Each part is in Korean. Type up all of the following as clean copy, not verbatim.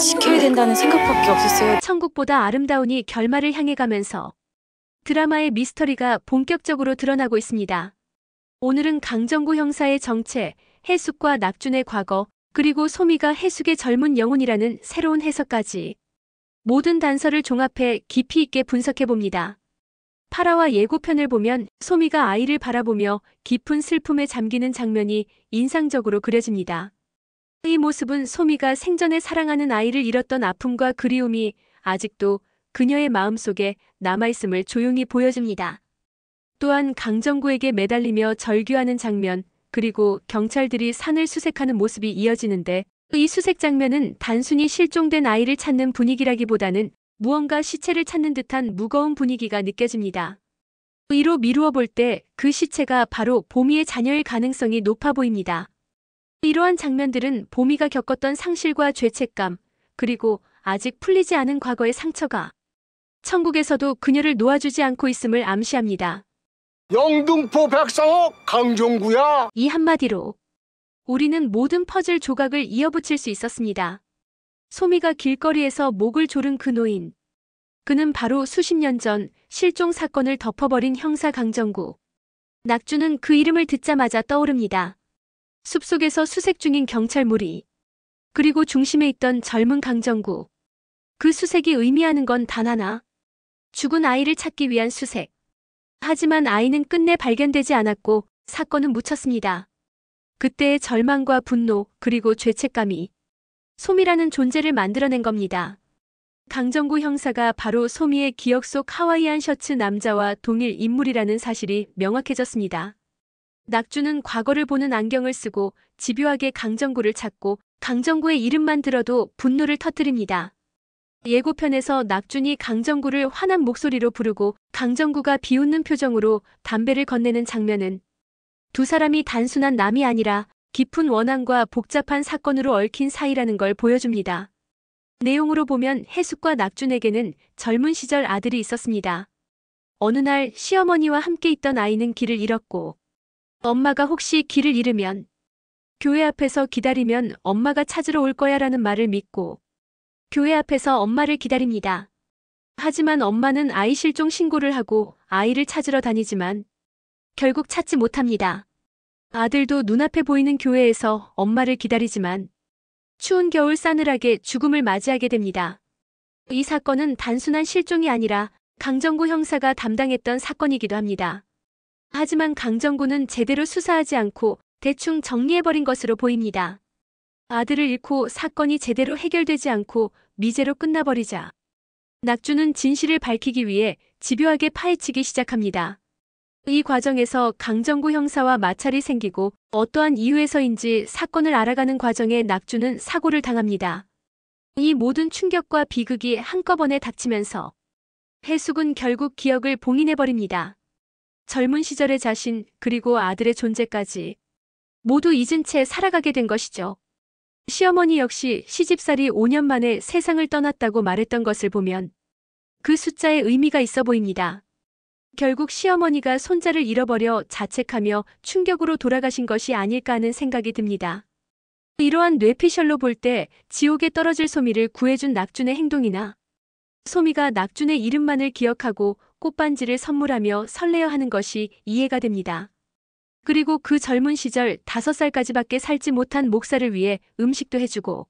지켜야 된다는 생각밖에 없었어요. 천국보다 아름다운이 결말을 향해 가면서 드라마의 미스터리가 본격적으로 드러나고 있습니다. 오늘은 강정구 형사의 정체, 해숙과 낙준의 과거, 그리고 소미가 해숙의 젊은 영혼이라는 새로운 해석까지 모든 단서를 종합해 깊이 있게 분석해봅니다. 8화와 예고편을 보면 소미가 아이를 바라보며 깊은 슬픔에 잠기는 장면이 인상적으로 그려집니다. 이 모습은 소미가 생전에 사랑하는 아이를 잃었던 아픔과 그리움이 아직도 그녀의 마음속에 남아있음을 조용히 보여줍니다. 또한 강정구에게 매달리며 절규하는 장면, 그리고 경찰들이 산을 수색하는 모습이 이어지는데 이 수색 장면은 단순히 실종된 아이를 찾는 분위기라기보다는 무언가 시체를 찾는 듯한 무거운 분위기가 느껴집니다. 위로 미루어 볼 때 그 시체가 바로 보미의 자녀일 가능성이 높아 보입니다. 이러한 장면들은 보미가 겪었던 상실과 죄책감, 그리고 아직 풀리지 않은 과거의 상처가 천국에서도 그녀를 놓아주지 않고 있음을 암시합니다. 영등포 백상옥 강정구야. 이 한마디로 우리는 모든 퍼즐 조각을 이어붙일 수 있었습니다. 소미가 길거리에서 목을 조른 그 노인. 그는 바로 수십 년 전 실종 사건을 덮어버린 형사 강정구. 낙준은 그 이름을 듣자마자 떠오릅니다. 숲속에서 수색 중인 경찰 무리. 그리고 중심에 있던 젊은 강정구. 그 수색이 의미하는 건 단 하나. 죽은 아이를 찾기 위한 수색. 하지만 아이는 끝내 발견되지 않았고 사건은 묻혔습니다. 그때의 절망과 분노, 그리고 죄책감이 소미라는 존재를 만들어낸 겁니다. 강정구 형사가 바로 소미의 기억 속 하와이안 셔츠 남자와 동일 인물이라는 사실이 명확해졌습니다. 낙준은 과거를 보는 안경을 쓰고 집요하게 강정구를 찾고 강정구의 이름만 들어도 분노를 터뜨립니다. 예고편에서 낙준이 강정구를 화난 목소리로 부르고 강정구가 비웃는 표정으로 담배를 건네는 장면은 두 사람이 단순한 남이 아니라 깊은 원한과 복잡한 사건으로 얽힌 사이라는 걸 보여줍니다. 내용으로 보면 해숙과 낙준에게는 젊은 시절 아들이 있었습니다. 어느 날 시어머니와 함께 있던 아이는 길을 잃었고 엄마가 혹시 길을 잃으면 교회 앞에서 기다리면 엄마가 찾으러 올 거야 라는 말을 믿고 교회 앞에서 엄마를 기다립니다. 하지만 엄마는 아이 실종 신고를 하고 아이를 찾으러 다니지만 결국 찾지 못합니다. 아들도 눈앞에 보이는 교회에서 엄마를 기다리지만 추운 겨울 싸늘하게 죽음을 맞이하게 됩니다. 이 사건은 단순한 실종이 아니라 강정구 형사가 담당했던 사건이기도 합니다. 하지만 강정구는 제대로 수사하지 않고 대충 정리해버린 것으로 보입니다. 아들을 잃고 사건이 제대로 해결되지 않고 미제로 끝나버리자 낙준은 진실을 밝히기 위해 집요하게 파헤치기 시작합니다. 이 과정에서 강정구 형사와 마찰이 생기고 어떠한 이유에서인지 사건을 알아가는 과정에 낙준은 사고를 당합니다. 이 모든 충격과 비극이 한꺼번에 닥치면서 해숙은 결국 기억을 봉인해버립니다. 젊은 시절의 자신, 그리고 아들의 존재까지 모두 잊은 채 살아가게 된 것이죠. 시어머니 역시 시집살이 5년 만에 세상을 떠났다고 말했던 것을 보면 그 숫자에 의미가 있어 보입니다. 결국 시어머니가 손자를 잃어버려 자책하며 충격으로 돌아가신 것이 아닐까 하는 생각이 듭니다. 이러한 뇌피셜로 볼 때 지옥에 떨어질 소미를 구해준 낙준의 행동이나 소미가 낙준의 이름만을 기억하고 꽃반지를 선물하며 설레어하는 것이 이해가 됩니다. 그리고 그 젊은 시절 5살까지밖에 살지 못한 목사를 위해 음식도 해주고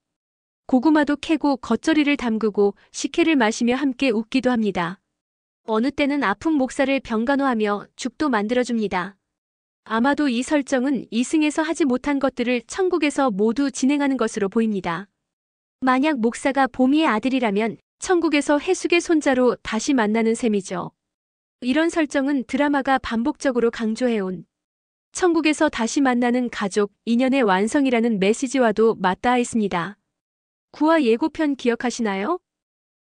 고구마도 캐고 겉절이를 담그고 식혜를 마시며 함께 웃기도 합니다. 어느 때는 아픈 목사를 병간호하며 죽도 만들어줍니다. 아마도 이 설정은 이승에서 하지 못한 것들을 천국에서 모두 진행하는 것으로 보입니다. 만약 목사가 보미의 아들이라면 천국에서 해숙의 손자로 다시 만나는 셈이죠. 이런 설정은 드라마가 반복적으로 강조해온 천국에서 다시 만나는 가족, 인연의 완성이라는 메시지와도 맞닿아 있습니다. 9화 예고편 기억하시나요?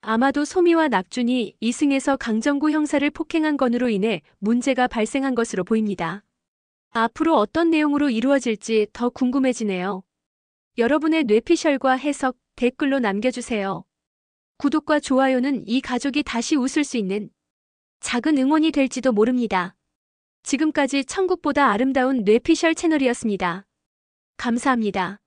아마도 소미와 낙준이 이승에서 강정구 형사를 폭행한 건으로 인해 문제가 발생한 것으로 보입니다. 앞으로 어떤 내용으로 이루어질지 더 궁금해지네요. 여러분의 뇌피셜과 해석 댓글로 남겨주세요. 구독과 좋아요는 이 가족이 다시 웃을 수 있는 작은 응원이 될지도 모릅니다. 지금까지 천국보다 아름다운 뇌피셜 채널이었습니다. 감사합니다.